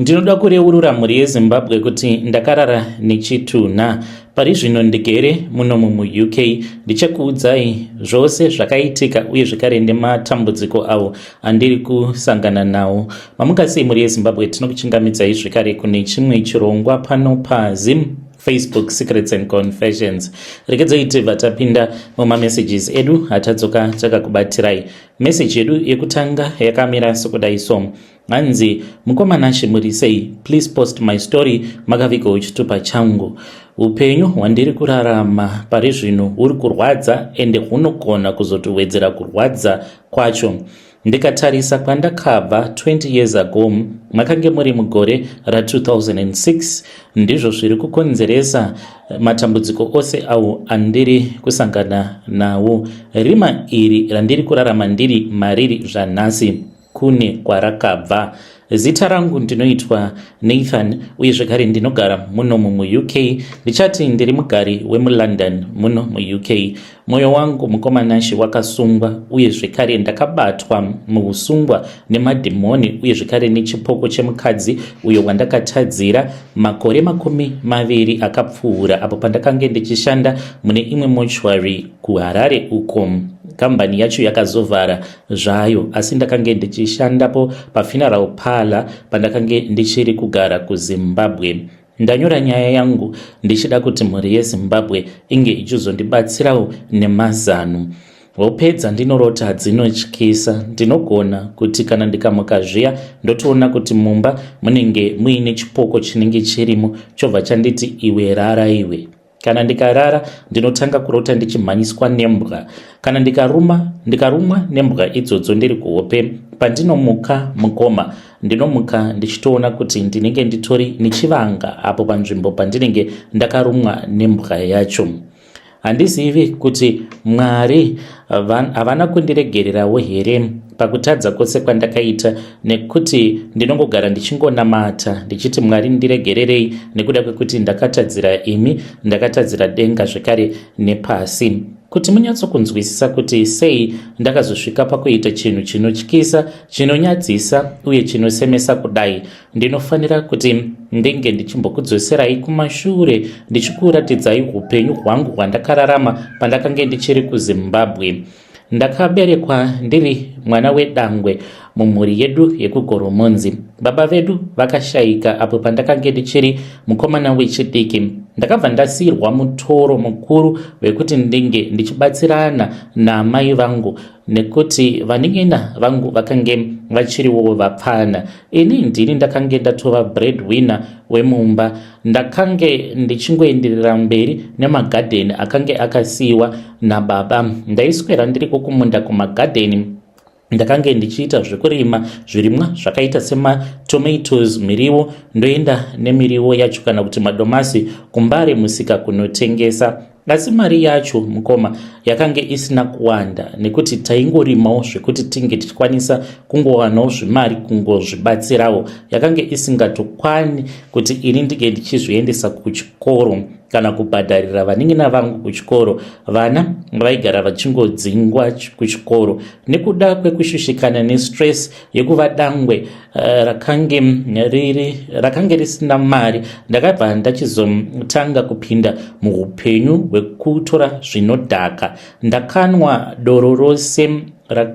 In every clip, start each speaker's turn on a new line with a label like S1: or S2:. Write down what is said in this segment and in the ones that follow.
S1: Ndinoda kureurura mhuri yeZimbabwe kuti ndakarara nechitunha. Pari zvino ndigere muno muUK ndichakuudzai zvose zvakaitika uye zvakare nematambudziko avo andiri kusangana nawo. Mamukasei mhuri yeZimbabwe, tinokuchingamidzai zvakare kune chimwe chirongwa pano paZim Facebook Secrets and Confessions. Regedzai tibva tapinda mumamessages edu atadzoka takakubatirai. Message yedu yekutanga yakamira sokudai so: hanzi mukomana Chimurisei, please post my story makaviga uchitupa changu. Upenyu hwandiri kurarama pari zvino uri kurwadza ende hunogona kuzotowedzera kurwadza kwacho. Ndikatarisa kwandakabva 20 years ago, makange muri mugore ra2006, ndizvo zviri kukonzeresa matambudziko ose awo andiri kusangana nawo. Rima iri randiri kurarama ndiri mariri zvanhasi kune kwarakabva. Zita rangu ndinoitwa Nathan uye zvakare ndinogara muno muUK. Ndichati ndiri mugari wemuLondon muno muUK. Moyo wangu mukomanashi wakasungwa uye zvakare ndakabatwa muusungwa nemadhimoni uye zvakare nechipoko chemukadzi uyo wandakatadzira makore 20 akapfuura apo pandakange ndichishanda mune imwe mochwari kuHarare uko. Kambani yacho yakazovhara zvayo, asi ndakange ndichishandapo pafuneral parlor pandakange ndichiri kugara kuZimbabwe. Ndanyora nyaya yangu ndichida kuti mhuri yeZimbabwe inge ichizondibatsirawo nemazano. Wopedza ndinorota dzinotyisa. Ndinogona kuti kana ndikamuka zviya ndotoona kuti mumba munenge muine chipoko chinenge chirimo chobva chanditi iwe rara iwe. Kana ndikarara ndinotanga kurota ndichimhanyiswa nembwa. Kana ndikarumwa nembwa idzodzo ndiri kuhope, pandinomuka mukoma ndinomuka ndichitoona kuti ndinenge nditori nechivanga apo panzvimbo pandinenge ndakarumwa nembwa yacho. Handizivi kuti Mwari havana kundiregererawo here pakutadza kwose kwandakaita, nekuti ndinongogara ndichingonamata ndichiti Mwari ndiregererei nekuda kwekuti ndakatadzira imi, ndakatadzira denga zvakare nepasi. Kuti munyatsokunzwisisa kuti sei ndakazosvika pakuita chinhu chinotyisa, chinonyadzisa uye chinosemesa kudai, ndinofanira kuti ndenge ndichimbokudzoserai kumashure ndichikuratidzai upenyu hwangu hwandakararama pandakange ndichiri kuZimbabwe. Ndakaberekwa ndiri mwana wedangwe mumhuri yedu yekugoromonzi. Baba vedu vakashayika apo pandakange ndichiri mukomana wechidiki. Ndakabva ndasiyirwa mutoro mukuru wekuti ndinge ndichibatsirana namai vangu nekuti vaning'ina vangu vakange vachiriwo vapfana. Ini ndini ndakange ndatova breadwinner wemumba. Ndakange ndichingoenderera mberi nemagadheni akange akasiyiwa nababa. Ndaiswera ndiriko kumunda kumagadheni. Ndakange ndichiita zvekurima zvirimwa zvakaita sematomatoes, miriwo, ndoenda nemiriwo yacho kana kuti madomasi kumbare musika kunotengesa. Asi mari yacho mukoma yakange isina kuwanda nekuti taingorimawo zvekuti tinge tichikwanisa kungowanawo zvimari kungozvibatsirawo. Yakange isingatokwani kuti ini ndige ndichizviendesa kuchikoro kana kubhadharira vaning'ina vangu kuchikoro. Vana vaigara vachingodzingwa kuchikoro nekuda kwekushushikana nestress yekuva dangwe rakange risina mari. Ndakabva ndachizotanga kupinda muupenyu hwekutora zvinodhaka. Ndakanwa doro rose,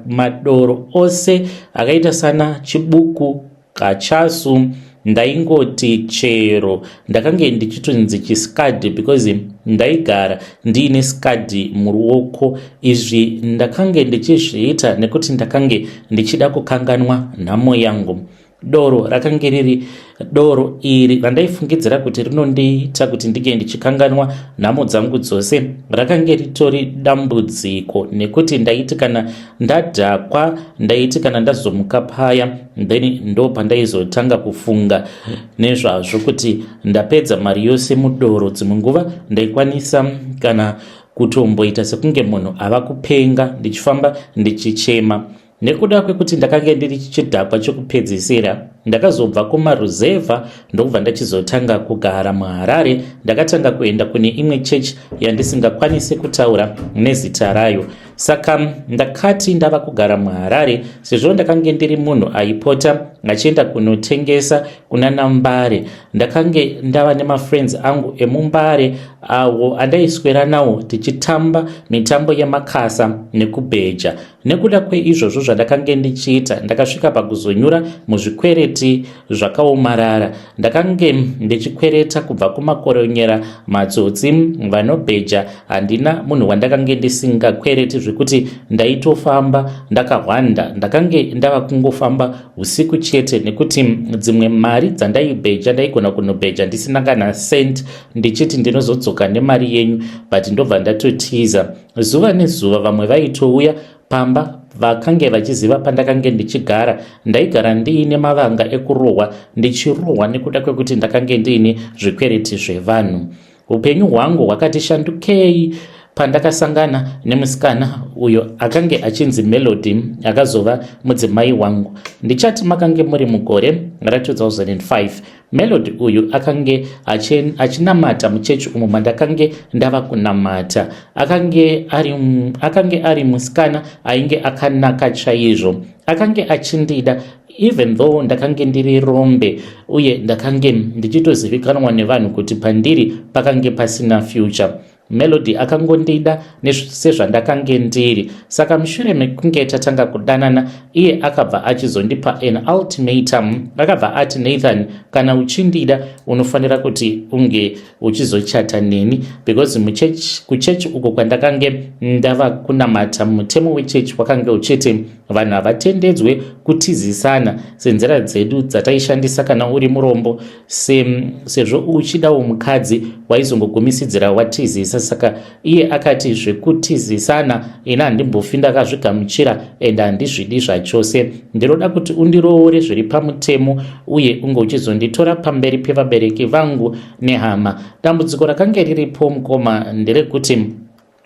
S1: madoro ose akaita sana chibuku, kachasu. Ndaingoti chero ndakange ndichitonzi chiskadi because ndaigara ndiine skadi muruoko. Izvi ndakange ndichizviita nekuti ndakange ndichida kukanganwa nhamo yangu. Doro rakange riri doro iri randaifungidzira kuti rinondiita kuti ndige ndichikanganwa nhamo dzangu dzose, rakange ritori dambudziko nekuti ndaiti kana ndadhakwa, ndaiti kana ndazomuka paya, then ndo pandaizotanga kufunga nezvazvo kuti ndapedza mari yose mudoro. Dzimwe nguva ndaikwanisa kana kutomboita sekunge munhu ava kupenga ndichifamba ndichichema. Nekuda kwekuti ndakange ndiri chidhakwa chokupedzisira, ndakazobva kumaruzevha ndokubva ndachizotanga kugara muHarare. Ndakatanga kuenda kune imwe chechi yandisingakwanisi kutaura nezita rayo. Saka ndakati ndava kugara muHarare, sezvo ndakange ndiri munhu aipota achienda kunotengesa kuna naMbare. Ndakange ndava nemafriends angu emuMbare avo andaiswera nawo tichitamba mitambo yemakasa nekubheja. Nekuda kweizvozvo zvandakange ndichiita, ndakasvika pakuzonyura muzvikwereti zvakaomarara. Ndakange ndichikwereta kubva kumakoronyera, matsotsi, vanobheja. Handina munhu wandakange ndisingakwereti zvekuti ndaitofamba ndakahwanda. Ndakange ndava kungofamba usiku chete nekuti dzimwe mari dzandaibheja ndaigona kunobheja ndisina kana sent, ndichiti ndinozodzoka nemari yenyu, but ndobva ndatotiza. Zuva nezuva vamwe vaitouya pamba vakange vachiziva pandakange ndichigara. Ndaigara ndiine mavanga ekurohwa, ndichirohwa nekuda kwekuti ndakange ndiine zvikwereti zvevanhu. Upenyu hwangu hwakati shandukei pandakasangana nemusikana uyo akange achinzi Melody, akazova mudzimai wangu. Ndichati makange muri mugore ra2005. Melody uyu akange achinamata muchechi umo mandakange ndava kunamata. Akange ari musikana ainge akanaka chaizvo. Akange achindida even though ndakange ndiri rombe uye ndakange ndichitozivikanwa nevanhu kuti pandiri pakange pasina future. Melody akangondida sezvandakange ndiri. Saka mushure mekunge tatanga kudanana, iye akabva achizondipa an ultimatum. Akabva ati, Nathan, kana uchindida unofanira kuti unge uchizochata neni, because kuchechi uko kwandakange ndava kunamata, mutemo wechechi wakange uchiti vanhu havatendedzwe kutizisana senzira dzedu dzataishandisa kana uri murombo. Sezvo uchidawo mukadzi waizongogumisidzira watizisa. Saka iye akati zvekutizisana ina handimbofi ndakazvigamuchira ende handizvidi zvachose. Ndinoda kuti undiroore zviri pamutemo uye unge uchizonditora pamberi pevabereki vangu nehama. Dambudziko rakange riripo mukoma nderekuti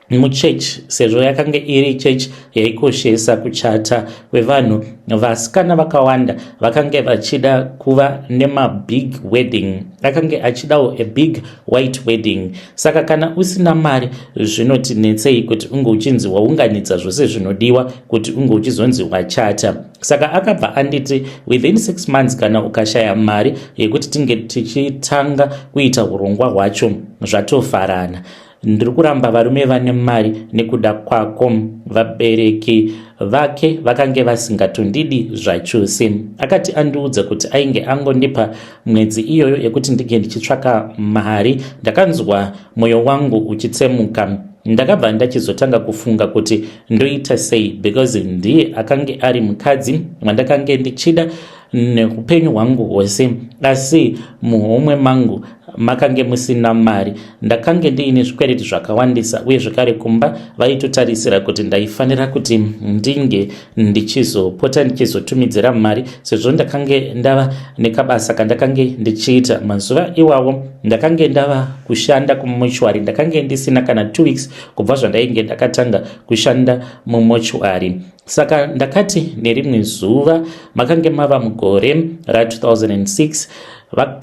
S1: muchechi, sezvo yakange iri chechi yaikoshesa kuchata kwevanhu, vasikana vakawanda vakange vachida kuva nemabig wedding. Akange achidawo a big white wedding. Saka kana usina mari zvinotinetsei kuti unge uchinzi waunganidza zvose zvinodiwa kuti unge uchizonzi wachata. Saka akabva anditi within 6 months kana ukashaya mari yekuti tinge tichitanga kuita urongwa hwacho zvatofarana. Ndiri kuramba varume vane mari nekuda kwako. Vabereki vake vakange vasingatondidi zvachose. Akati andiudza kuti ainge angondipa mwedzi iyoyo yekuti ndige ndichitsvaka mari. Ndakanzwa mwoyo wangu uchitsemuka. Ndakabva ndachizotanga kufunga kuti ndoita sei, because ndiye akange ari mukadzi wandakange ndichida neupenyu hwangu hwose, asi muhomwe mangu makange musina mari. Ndakange ndiine zvikwereti zvakawandisa uye zvekare kumba vaitotarisira kuti ndaifanira kuti ndinge ndichizopota ndichizotumidzira mari, sezvo ndakange ndava nekabasa kandakange ndichiita. Mazuva iwawo ndakange ndava kushanda kumumochwari. Ndakange ndisina kana 2 weeks kubva zvandainge ndakatanga kushanda mumochwari. Saka ndakati nerimwe zuva, makange mava mugore ra2006,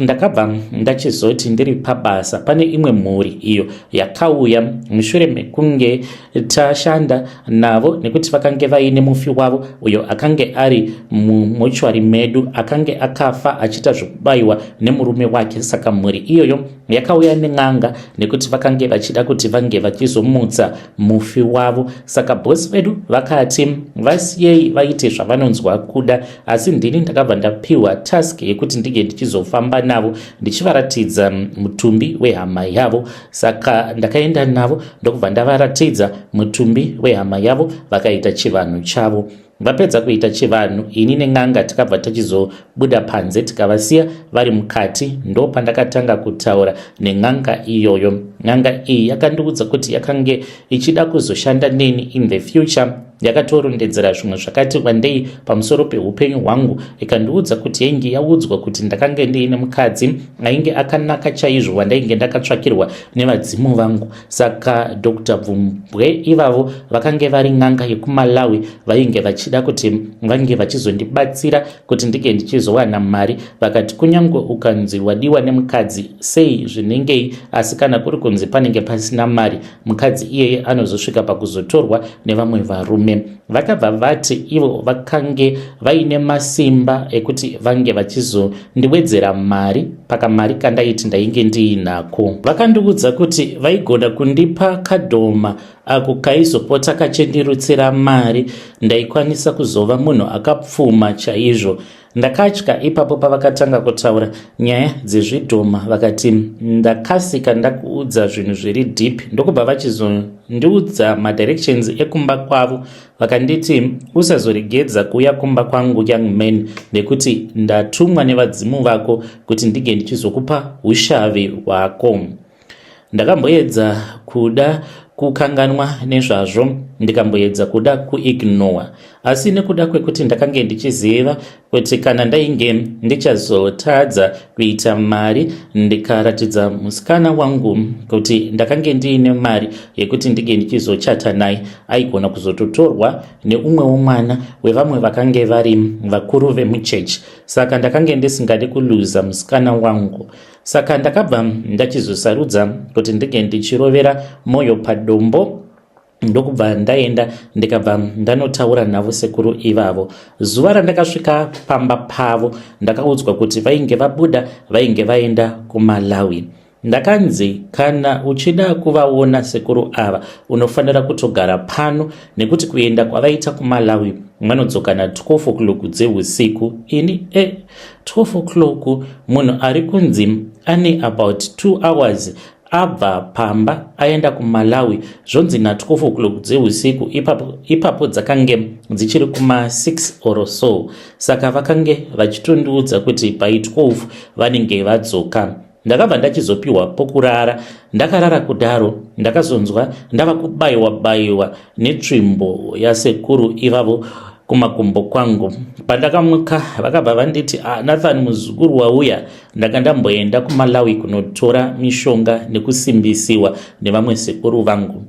S1: ndakabva ndachizoti ndiri pabasa pane imwe mhuri iyo yakauya mushure mekunge tashanda navo, nekuti vakange vaine mufi wavo uyo akange ari mumochwari medu, akange akafa achiita zvekubayiwa nemurume wake. Saka mhuri iyoyo yakauya nen'anga nekuti vakange vachida kuti vange vachizomutsa mufi wavo. Saka bosi vedu vakati vasiyei vaite zvavanonzwa kuda, asi ndini ndakabva ndapiwa task yekuti ndige ndichizofamba navo ndichivaratidza mutumbi wehama yavo. Saka ndakaenda navo ndokubva ndavaratidza mutumbi wehama yavo, vakaita chivanhu chavo. Vapedza kuita chivanhu, ini nen'anga takabva tachizobuda panze tikavasiya vari mukati. Ndo pandakatanga kutaura nen'anga iyoyo. N'anga iyi yakandiudza kuti yakange ichida kuzoshanda neni in the future, yakatorondedzera zvimwe zvakati wandei pamusoro peupenyu hwangu, ikandiudza kuti yainge yaudzwa kuti ndakange ndiine mukadzi ainge akanaka chaizvo wandainge ndakatsvakirwa nevadzimu vangu. Saka Dr. Bvumbwe ivavo vakange vari n'anga yekuMalawi vainge vachida kuti vange vachizondibatsira kuti ndinge ndichizowana mari. Vakati kunyange ukanzi wadiwa nemukadzi sei zvinengei, asi kana kuri kunzi panenge pasina mari, mukadzi iyeye anozosvika pakuzotorwa nevamwe varume. Vakabva vati ivo vakange vaine masimba ekuti vange vachizondiwedzera mari pakamari kandaiti ndainge ndiinako. Vakandiudza kuti vaigona kundipa kadhoma ako kaizopota kachendirutsira mari ndaikwanisa kuzova munhu akapfuma chaizvo. Ndakatya ipapo pavakatanga kutaura nyaya dzezvidhoma, vakati ndakasika ndakuudza zvinhu zviri deep, ndokubva vachizondiudza madirections ekumba kwavo. Vakanditi usazoregedza kuuya kumba kwangu young man, nekuti ndatumwa nevadzimu vako kuti ndige ndichizokupa ushave hwako. Ndakamboedza kuda kukanganwa nezvazvo, ndikamboedza kuda kuignore, asi nekuda kwekuti ndakange ndichiziva kuti kana ndainge ndichazotadza kuita mari ndikaratidza musikana wangu kuti ndakange ndiine mari yekuti ndige ndichizochata naye, aigona kuzototorwa neumwewo mwana wevamwe vakange vari vakuru vemuchechi. Saka ndakange ndisingade kuluza musikana wangu. Saka ndakabva ndachizosarudza kuti ndige ndichirovera moyo padombo, ndokubva ndaenda ndikabva ndanotaura navo sekuru ivavo. Zuva randakasvika pamba pavo ndakaudzwa kuti vainge vabuda vainge vaenda kuMalawi. Ndakanzi kana uchida kuvaona sekuru ava unofanira kutogara pano, nekuti kuenda kwavaita kuMalawi vanodzoka na 12 o'clock dzeusiku. Ini 12 o'clock munhu ari kunzi ane about 2 hours abva pamba aenda kuMalawi, zvonzi na 12 o'clock dzeusiku. Ipapo dzakange dzichiri kuma 6 or so. Saka vakange vachitondiudza kuti pai 12 vanenge vadzoka. Ndakabva ndachizopiwa pokurara. Ndakarara kudaro ndakazonzwa ndava kubayiwa netsvimbo yasekuru ivavo kumakumbo kwangu. Pandakamuka vakabva vanditi Nathan muzukuru wauya. Ndakandamboenda kuMalawi kunotora mishonga nekusimbisiwa nevamwe sekuru vangu.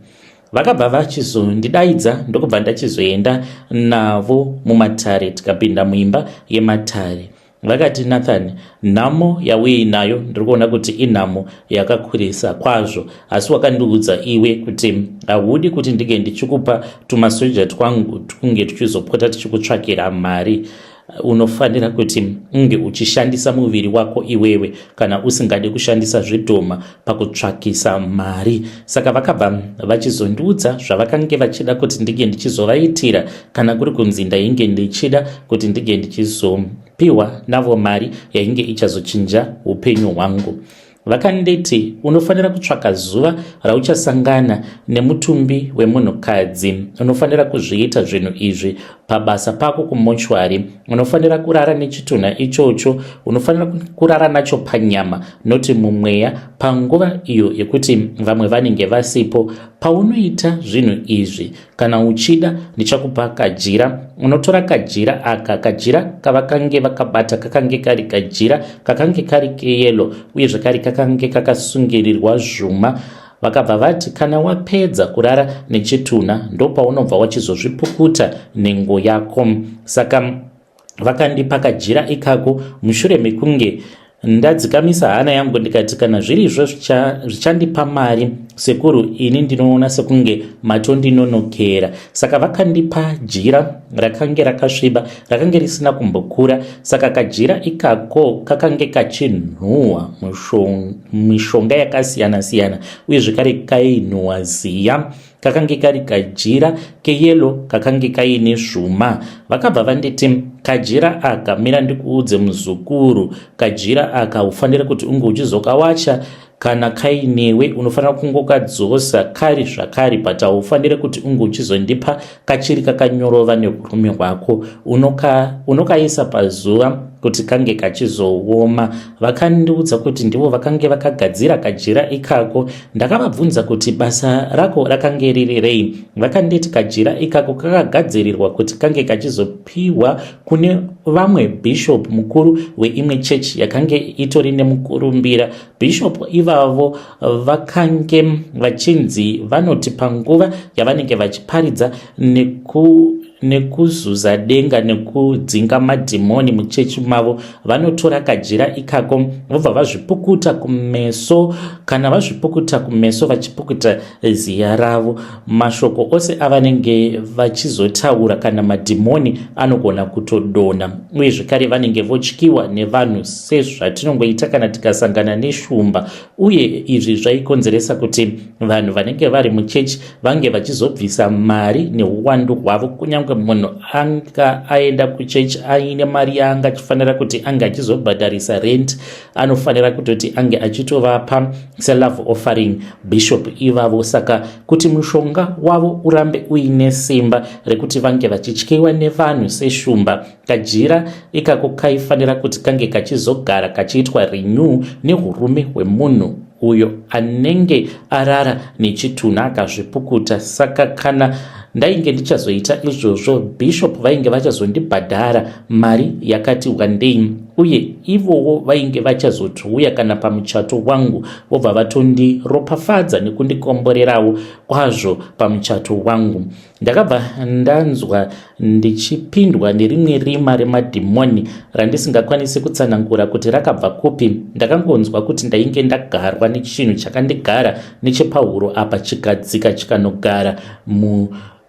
S1: Vakabva vachizondidaidza ndokubva ndachizoenda navo mumatare, tikapinda muimba yematare. Vakati Nathan, nhamo yauinayo ndirikuona kuti inhamo yakakurisa kwazvo, asi wakandiudza iwe kuti haudi kuti ndige ndichikupa tumasoja twangu tukunge tuchizopota tichikutsvakira mari. Unofanira kuti unge uchishandisa muviri wako iwewe kana usingade kushandisa zvidhoma pakutsvakisa mari. Saka vakabva vachizondiudza zvavakange vachida kuti ndige ndichizovaitira kana kuri kunzi ndainge ndichida kuti ndige ndichizopiwa navo mari yainge ichazochinja upenyu hwangu. Vakanditi unofanira kutsvaka zuva rauchasangana nemutumbi wemunhukadzi. Unofanira kuzviita zvinhu izvi pabasa pako kumochwari. Unofanira kurara nechitunha ichocho. Unofanira kurara nacho panyama, noti mumweya, panguva iyo yekuti vamwe vanenge vasipo. Paunoita zvinhu izvi, kana uchida ndichakupa kajira. Unotora kajira aka, kajira kavakange vakabata kakange kari kajira kakange kari keyelo uye zvakare kakange kakasungirirwa zvuma. Vakabva vati kana wapedza kurara nechitunha ndopaunobva wachizozvipukuta nengo yako. Saka vakandipa kajira ikako. Mushure mekunge ndadzikamisa hana yangu ndikati kana zvirizvo zvichandipa mari sekuru, ini ndinoona sekunge matondinonokera. Saka vakandipa jira rakange rakasviba, rakange risina kumbokura. Saka kajira ikako kakange kachinhuhwa mishonga yakasiyana siyana uye zvakare kainhuhwa ziya. Kakange kari kajira keyelo kakange kaine zvuma. Vakabva vanditi kajira aka, mira ndikuudze muzukuru, kajira aka ufanire kuti unge uchizokawacha. Kana kainewe unofanira kungokadzosa kari zvakare, but haufanire kuti unge uchizondipa kachiri kakanyorova neurume hwako. Unokaisa pazuva kuti kange kachizooma. Vakandiudza kuti ndivo vakange vakagadzira kajira ikako. Ndakavabvunza kuti basa rako rakange riri rei. Vakanditi kajira ikako kakagadzirirwa kuti kange kachizopiwa kune vamwe bishop mukuru weimwe chechi yakange itori nemukurumbira. Bishop ivavo vakange vachinzi vanoti panguva yavanenge vachiparidza nekuzuza denga nekudzinga madhimoni muchechi mavo, vanotora kajira ikako vobva vazvipukuta kumeso. Kana vazvipukuta kumeso vachipukuta ziya ravo, mashoko ose avanenge vachizotaura kana madhimoni anogona kutodona. Uye zvekare vanenge votyiwa nevanhu sezvatinongoita kana tikasangana neshumba. Uye izvi zvaikonzeresa kuti vanhu vanenge vari muchechi vange vachizobvisa mari neuwandu hwavo. Kunyange munhu anga aenda kuchechi aine mari yaanga achifanira kuti ange achizobhadharisa rent, anofanira kutoti ange achitovapa selove offering bishop ivavo. Saka kuti mushonga wavo urambe uine simba rekuti vange vachityiwa nevanhu seshumba, kajira ikako kaifanira kuti kange kachizogara kachiitwa renew nehurume hwemunhu uyo anenge arara nechitunha akazvipukuta. Saka kana ndainge ndichazoita izvozvo, bishop vainge vachazondibhadhara mari yakati wandei, uye ivowo vainge vachazotouya kana pamuchato wangu vobva vatondiropafadza nekundikomborerawo kwazvo pamuchato wangu. Ndakabva ndanzwa ndichipindwa nerimwe rima remadhimoni randisingakwanisi kutsanangura kuti rakabva kupi. Ndakangonzwa kuti ndainge ndagarwa nechinhu chakandigara nechepahuro apa chikadzika chikanogara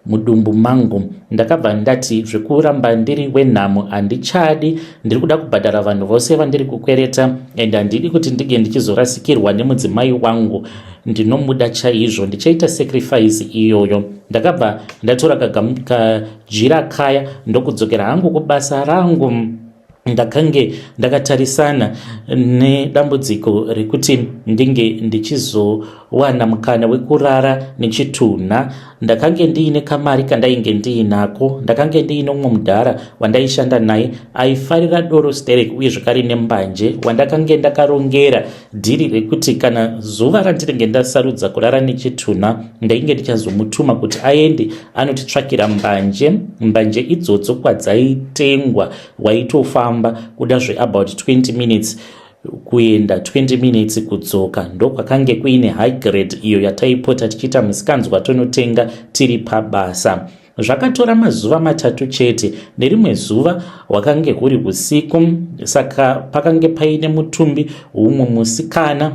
S1: mudumbu mangu. Ndakabva ndati zvekuramba ndiri wenhamo handichadi, ndiri kuda kubhadhara vanhu vose vandiri kukwereta, ende handidi kuti ndige ndichizorasikirwa nemudzimai wangu. Ndinomuda chaizvo, ndichaita sacrifice iyoyo. Ndakabva ndatora kajira kaya ndokudzokera hangu kubasa rangu. Ndakange ndakatarisana nedambudziko rekuti ndinge ndichizowana mukana wekurara nechitunha. Ndakange ndiine kamari kandainge ndiinako. Ndakange ndiine umwe mudhara wandaishanda naye aifarira doro stereki uye zvakare nembanje, wandakange ndakarongera dhiri rekuti kana zuva randinenge ndasarudza kurara nechitunha ndainge ndichazomutuma kuti aende anotitsvakira mbanje idzodzo kwadzaitengwa. Waitofamba kuda about 20 minutes kuenda 20 minutes kudzoka. Ndokwakange kuine high grade iyo yataipota tichiita musikanzwa tonotenga tiri pabasa. Zvakatora mazuva 3 chete. Nerimwe zuva wakange huri usiku, saka pakange paine mutumbi umwe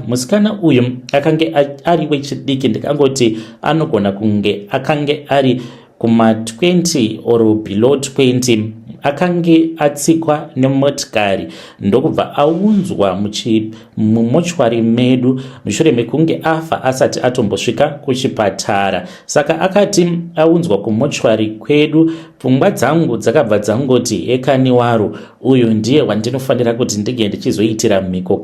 S1: musikana uyu akange ari wechidiki. Ndikangoti anogona kunge akange ari kuma 20 or below 20. Akange atsikwa nemotikari ndokubva aunzwa mumochwari medu mushure mekunge afa asati atombosvika kuchipatara. Saka akati aunzwa kumochwari kwedu, pfungwa dzangu dzakabva dzangoti ekani waro uyu ndiye wandinofanira kuti ndige ndichizoitira mhiko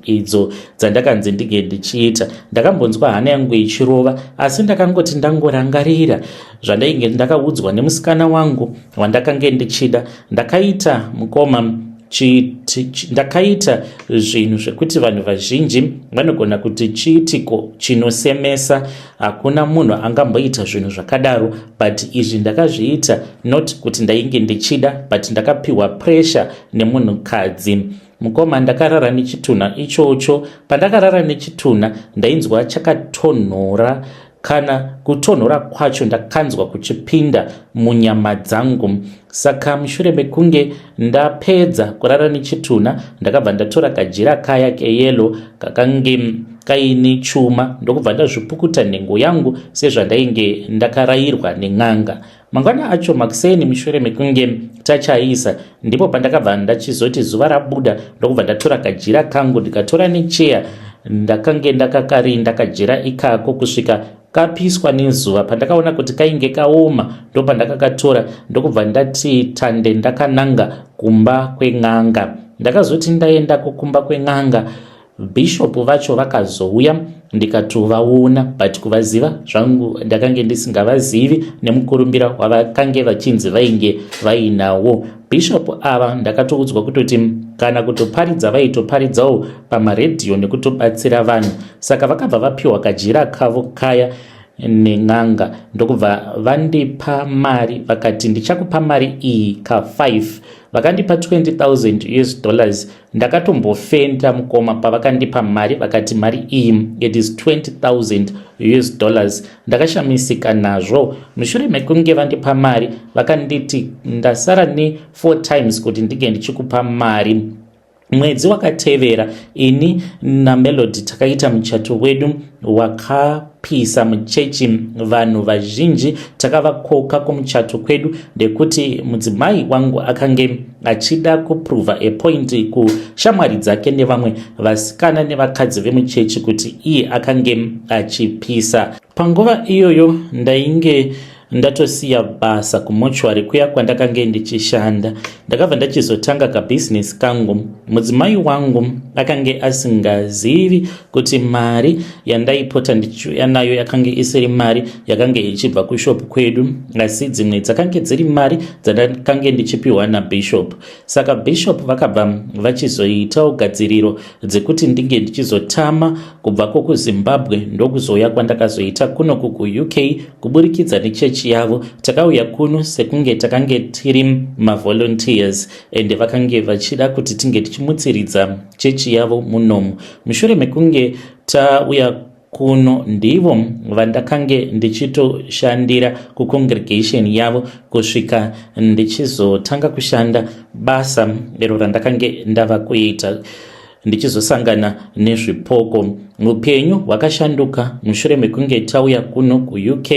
S1: idzo dzandakanzi ndige ndichiita. Ndakambonzwa hana yangu ichirova, asi ndakangoti ndangorangarira zvandainge ndakaudzwa nemusikana wangu wandakange ndichida. Ndakaita mukoma ndakaita zvinhu zvekuti vanhu vazhinji vanogona kuti chiitiko chinosemesa. Hakuna munhu angamboita zvinhu zvakadaro, but izvi ndakazviita not kuti ndainge ndichida, but ndakapiwa pressure nemunhukadzi. Mukoma ndakarara nechitunha ichocho. Pandakarara nechitunha ndainzwa chakatonhora, kana kutonhora kwacho ndakanzwa kuchipinda munyama dzangu. Saka mushure mekunge ndapedza kurara nechitunha ndakabva ndatora kajira kaya keyelo kakange kaine chuma ndokubva ndazvipukuta nhengo yangu sezvandainge ndakarayirwa nen'anga. Mangwana acho makuseni mushure mekunge tachaisa ndipo pandakabva ndachizoti zuva rabuda ndokubva ndatora kajira kangu ndikatora necheya ndakange ndakakarinda kajira ikako kusvika kapiswa nezuva. Pandakaona kuti kainge kaoma ndopandakakatora ndokubva ndati tande ndakananga kumba kweng'anga. Ndakazoti ndaenda kukumba kweng'anga, bishop vacho vakazouya ndikatovaona, but kuvaziva zvangu ndakange ndisingavazivi nemukurumbira wavakange vachinzi vainge vainawo. Bishop ava ndakatoudzwa kutoti kana kutoparidza vaitoparidzawo pamaredhiyo nekutobatsira vanhu, saka vakabva vapiwa kajira kavo kaya nen'anga ndokubva vandipa mari, vakati ndichakupa mari iyi ka5, vakandipa $20,000. Ndakatombofenda mukoma pavakandipa mari, vakati mari iyi it is $20,000. Ndakashamisika nazvo. Mushure mekunge vandipa mari vakanditi ndasara ne4 times kuti ndige ndichikupa mari. Mwedzi wakatevera ini naMelody takaita muchato wedu wakapisa muchechi. Vanhu vazhinji takavakoka kumuchato kwedu ndekuti mudzimai wangu akange achida kuprova a point kushamwari dzake nevamwe vasikana nevakadzi vemuchechi kuti iye akange achipisa. Panguva iyoyo ndainge ndatosiya basa kumochwari kuya kwandakange ndichishanda. Ndakabva ndachizotanga kabusiness kangu. Mudzimai wangu akange asingazivi kuti mari yandaipota ndichiuya nayo yakange isiri mari yakange ichibva kushopu kwedu, asi dzimwe dzakange dziri mari dzandakange ndichipiwa naBishop. Saka Bishop vakabva vachizoita ugadziriro dzekuti ndinge ndichizotama kubva kuZimbabwe ndokuzoya kwandakazoita kuno kuUK kuburikidza nechechi yavo. Takauya kuno sekunge takange tiri mavolunteers ende vakange vachida kuti tinge tichimutsiridza chechi yavo munomu. Mushure mekunge tauya kuno ndivo vandakange ndichitoshandira kucongregation yavo kusvika ndichizotanga kushanda basa ero randakange ndava kuita ndichizosangana nezvipoko. Upenyu hwakashanduka mushure mekunge tauya kuno kuUK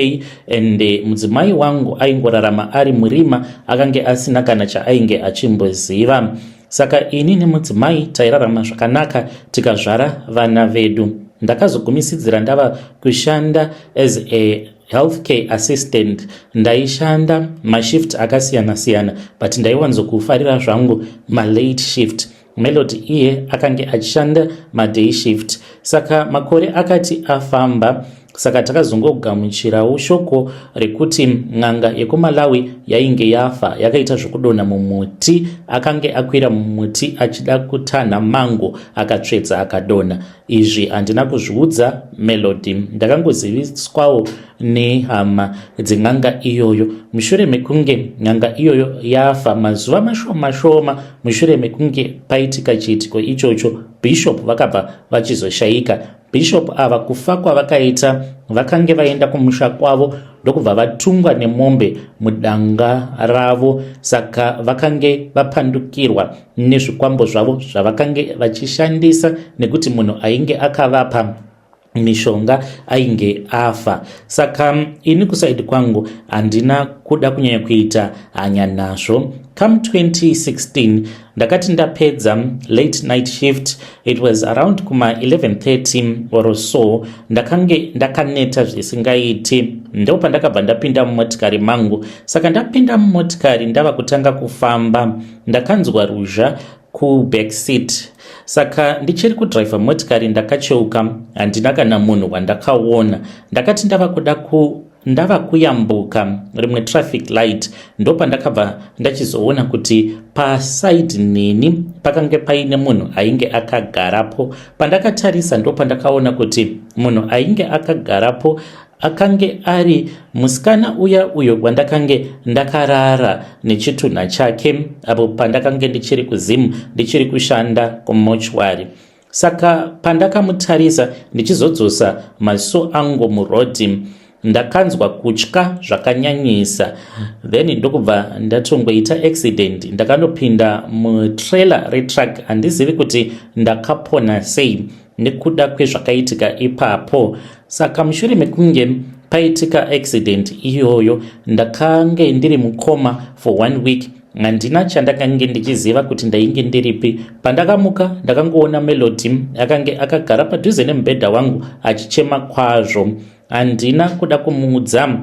S1: ende mudzimai wangu aingorarama ari murima, akange asina kana chaainge achimboziva. Saka ini nemudzimai tairarama zvakanaka tikazvara vana vedu. Ndakazogumisidzira ndava kushanda as a healthcare assistant. Ndaishanda mashift akasiyana siyana, but ndaiwanzokufarira zvangu malate shift. Melody iye akange achishanda maday shift. Saka makore akati afamba, saka takazongogamuchirawo shoko rekuti n'anga yekuMalawi yainge yafa, yakaita zvokudonha mumuti. Akange akwira mumuti achida kutanha mango akatsvedza akadonha. Izvi handina kuzviudza Melody, ndakangoziviswawo nehama dzen'anga iyoyo. Mushure mekunge n'anga iyoyo yafa, mazuva mashoma mushure mekunge paitika chiitiko ichocho, Bishop vakabva vachizoshayika. Bishop ava kufa kwavakaita vakange vaenda kumusha kwavo ndokubva vatungwa nemombe mudanga ravo. Saka vakange vapandukirwa nezvikwambo zvavo zvavakange vachishandisa nekuti munhu ainge akavapa mishonga ainge afa. Saka ini kusaidi kwangu handina kuda kunyanya kuita hanya nazvo. Come 2016 ndakati ndapedza late night shift, it was around kuma 11:30 or so, ndakange ndakaneta zvisingaiti. Ndo pandakabva ndapinda mumotikari mangu. Saka ndapinda mumotikari ndava kutanga kufamba, ndakanzwa ruzha kuback seat. Saka ndichiri kudrive motikari ndakacheuka, handina kana munhu wandakaona. Ndakati ndava kuyambuka rimwe traffic light, ndo pandakabva ndachizoona kuti paside neni pakange paine munhu ainge akagarapo. Pandakatarisa ndo pandakaona kuti munhu ainge akagarapo akange ari musikana uyo wandakange ndakarara nechitunha chake apo pandakange ndichiri kuZimu ndichiri kushanda kumochwari. Saka pandakamutarisa ndichizodzosa maso angu murodhi, ndakanzwa kutya zvakanyanyisa. Then ndokubva ndatongoita accident, ndakandopinda mutrailer retruck. Handizivi kuti ndakapona sei nekuda kwezvakaitika ipapo. Saka mushure mekunge paitika accident iyoyo ndakange ndiri mukoma for 1 week. Handina chandakange ndichiziva kuti ndainge ndiripi. Pandakamuka ndakangoona Melody akange akagara padhuze nemubhedha wangu achichema kwazvo. Handina kuda kumuudza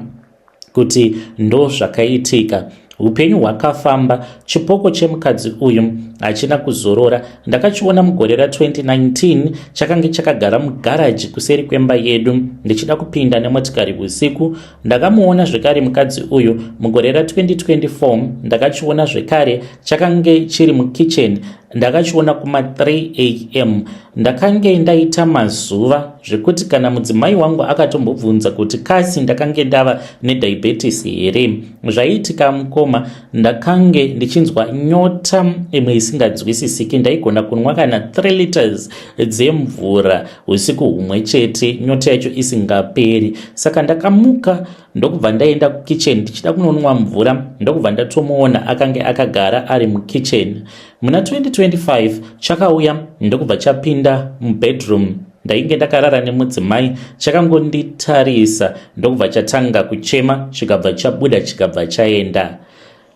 S1: kuti ndo zvakaitika. Upenyu hwakafamba. Chipoko chemukadzi uyu hachina kuzorora. Ndakachiona mugore ra2019 chakange chakagara mugaraji kuseri kwemba yedu ndichida kupinda nemotikari usiku. Ndakamuona zvekare mukadzi uyu mugore ra2024. Ndakachiona zvekare chakange chiri mukitchen. Ndakachiona kuma 3 am. Ndakange ndaita mazuva zvekuti kana mudzimai wangu akatombobvunza kuti kasi ndakange ndava nediabetes here, zvaiitika mukoma, ndakange ndichinzwa nyota imwe isinganzwisisiki. Ndaigona kunwa kana 3 liters dzemvura usiku humwe chete, nyota yacho isingaperi. Saka ndakamuka ndokubva ndaenda kukitchen ndichida kunonwa mvura. Ndokubva ndatomuona akange akagara ari mukitchen. Muna 2025 chakauya ndokubva chapinda mubedroom. Ndainge ndakarara nemudzimai, chakangonditarisa ndokubva chatanga kuchema, chikabva chabuda chikabva chaenda.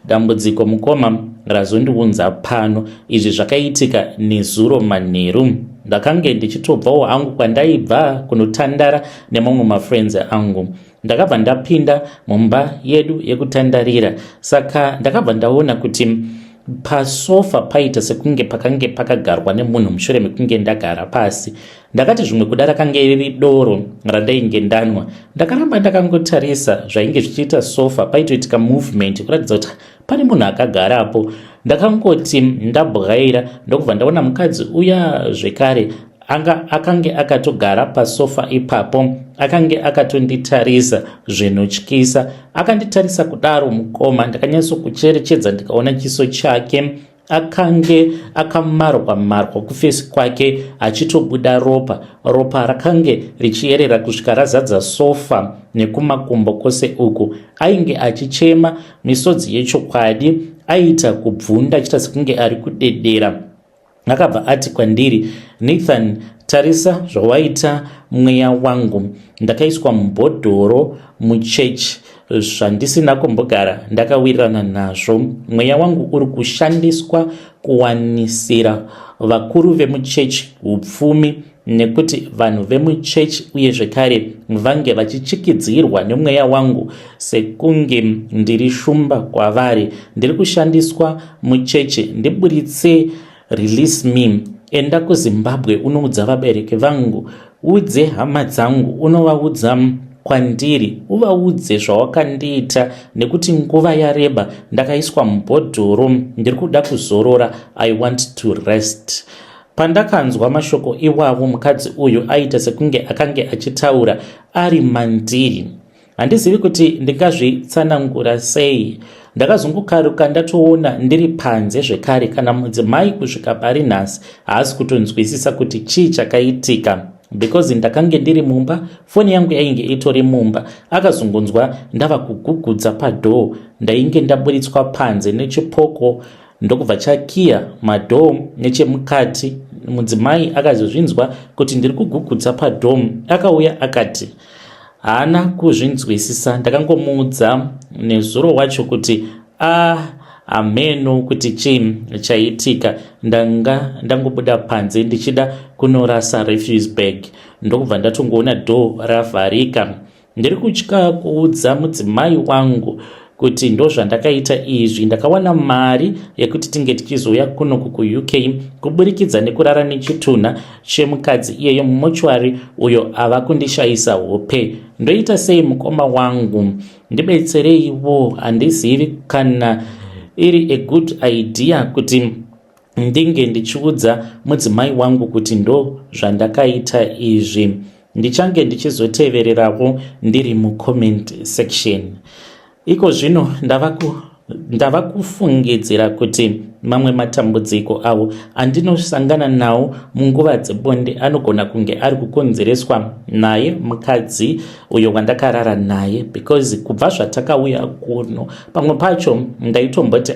S1: Dambudziko mukoma razondiunza pano. Izvi zvakaitika nezuro manheru. Ndakange ndichitobvawo hangu kwandaibva kunotandara nemamwe mafriends angu. Ndakabva ndapinda mumba yedu yekutandarira. Saka ndakabva ndaona kuti pasofa paita sekunge pakange pakagarwa nemunhu mushure mekunge ndagara pasi. Ndakati zvimwe kuda rakange riri doro randainge ndanwa. Ndakaramba ndakangotarisa zvainge zvichiita sofa, paitoitika movement kuratidza kuti pane munhu akagarapo. Ndakangoti ndabwaira ndokubva ndaona mukadzi uya zvekare akange akatogara pasofa ipapo, akange akatonditarisa zvinotyisa. Akanditarisa kudaro mukoma, ndakanyatsokucherechedza ndikaona chiso chake. Akange akamarwa kufesi kwake achitobuda ropa rakange richierera kusvika razadza sofa nekumakumbo kwose uku. Ainge achichema misodzi yechokwadi, aita kubvunda achiita sekunge ari kudedera. Akabva ati kwandiri, Nathan, tarisa zvawaita mweya wangu. Ndakaiswa mubhodhoro muchechi zvandisina kumbogara ndakawirirana nazvo. Mweya wangu uri kushandiswa kuwanisira vakuru vemuchechi upfumi, nekuti vanhu vemuchechi uye zvekare vange vachichikidzirwa nemweya wangu sekunge ndiri shumba kwavari. Ndiri kushandiswa muchechi. Ndiburitse, release me. Enda kuZimbabwe unoudza vabereki vangu, udze hama dzangu, unovaudza kwandiri, uvaudze zvawakandiita, nekuti nguva yareba ndakaiswa mubhodhoro, ndiri kuda kuzorora, I want to rest. Pandakanzwa mashoko iwavo, mukadzi uyu aita sekunge akange achitaura ari mandiri. Handizivi kuti ndingazvitsanangura sei. Ndakazungukaruka ndatoona ndiri panze zvekare, kana mudzimai kusvika pari nhasi haasi kutonzwisisa kuti chii chakaitika, because ndakange ndiri mumba, foni yangu yainge itori mumba. Akazungunzwa ndava kugugudza padhoo, ndainge ndaburitswa panze nechipoko ndokubva chakiya madhoo nechemukati. Mudzimai akazozvinzwa kuti ndiri kugugudza padhoo, akauya akati haana kuzvinzwisisa. Ndakangomuudza nezuro wacho kuti hameno kuti chii chaitika. Ndangobuda panze ndichida kunorasa refuse bag, ndokubva ndatongoona dhoo ravharika. Ndiri kutya kuudza mudzimai wangu kuti ndo zvandakaita izvi. Ndakawana mari yekuti tinge tichizouya kunoku kuUK kuburikidza nekurara nechitunha chemukadzi iyeyo mumochwari uyo ava kundishayisa hope. Ndoita sei mukoma wangu? Ndibetsereiwo. Handizivi kana iri a good idea kuti ndinge ndichiudza mudzimai wangu kuti ndo zvandakaita izvi. Ndichange ndichizotevererawo ndiri mucomment section. Iko zvino ndava kufungidzira kuti mamwe matambudziko avo andinosangana nawo munguva dzebonde anogona kunge ari kukonzereswa naye mukadzi uyo wandakarara naye, because kubva zvatakauya kuno pamwe pacho ndaitomboti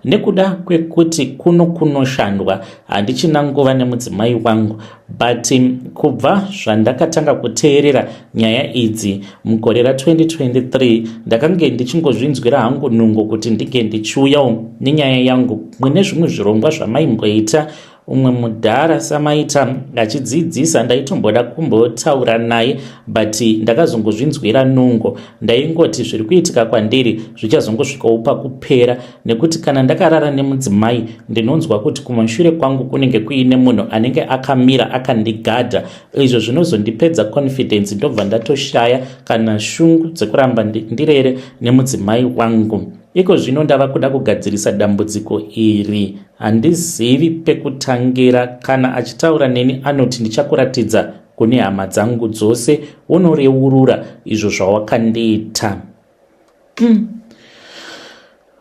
S1: nekuda kwekuti kunoshandwa handichina nguva nemudzimai wangu, but kubva zvandakatanga kuteerera nyaya idzi mugore ra2023 ndakange ndichingozvinzwira hangu nungo kuti ndinge ndichiuyawo nenyaya yangu. Mune zvimwe zvirongwa zvamaimboita umwe mudhara samaita achidzidzisa ndaitomboda kumbotaura naye but ndakazongozvinzwira nungo. Ndaingoti zviri kuitika kwandiri zvichazongosvikawo pakupera, nekuti kana ndakarara nemudzimai ndinonzwa kuti kumashure kwangu kunenge kuine munhu anenge akamira akandigadha. Izvo zvinozondipedza confidence, ndobva ndatoshaya kana shungu dzekuramba ndirere nemudzimai wangu. Iko zvino ndava kuda kugadzirisa dambudziko iri. Handizivi pekutangira. Kana achitaura neni anoti ndichakuratidza kune hama dzangu dzose unoreurura izvo zvawakandiita.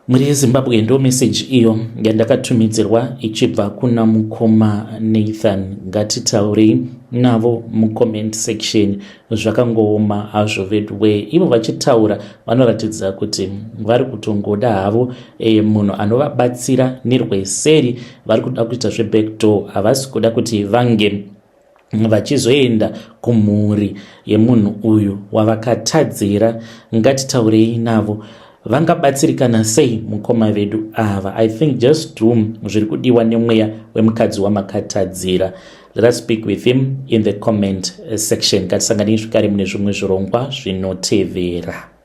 S1: Muri yeZimbabwe ndo message iyo yandakatumidzirwa ichibva kuna mukoma Nathan. Ngatitaurei navo mucomment section. Zvakangooma hazvo vedwe. Ivo vachitaura vanoratidza kuti vari kutongoda havo munhu anovabatsira nerweseri. Vari kuda kuita zvebackdoor, havasi kuda kuti vange vachizoenda kumhuri yemunhu uyu wavakatadzira. Ngatitaurei navo vangabatsirikana sei mukoma vedu ava. I think just do zviri kudiwa nemweya wemukadzi wamakatadzira. Let us speak with him in the comment section. Ngatisanganei zvakare mune zvimwe zvirongwa zvinotevera.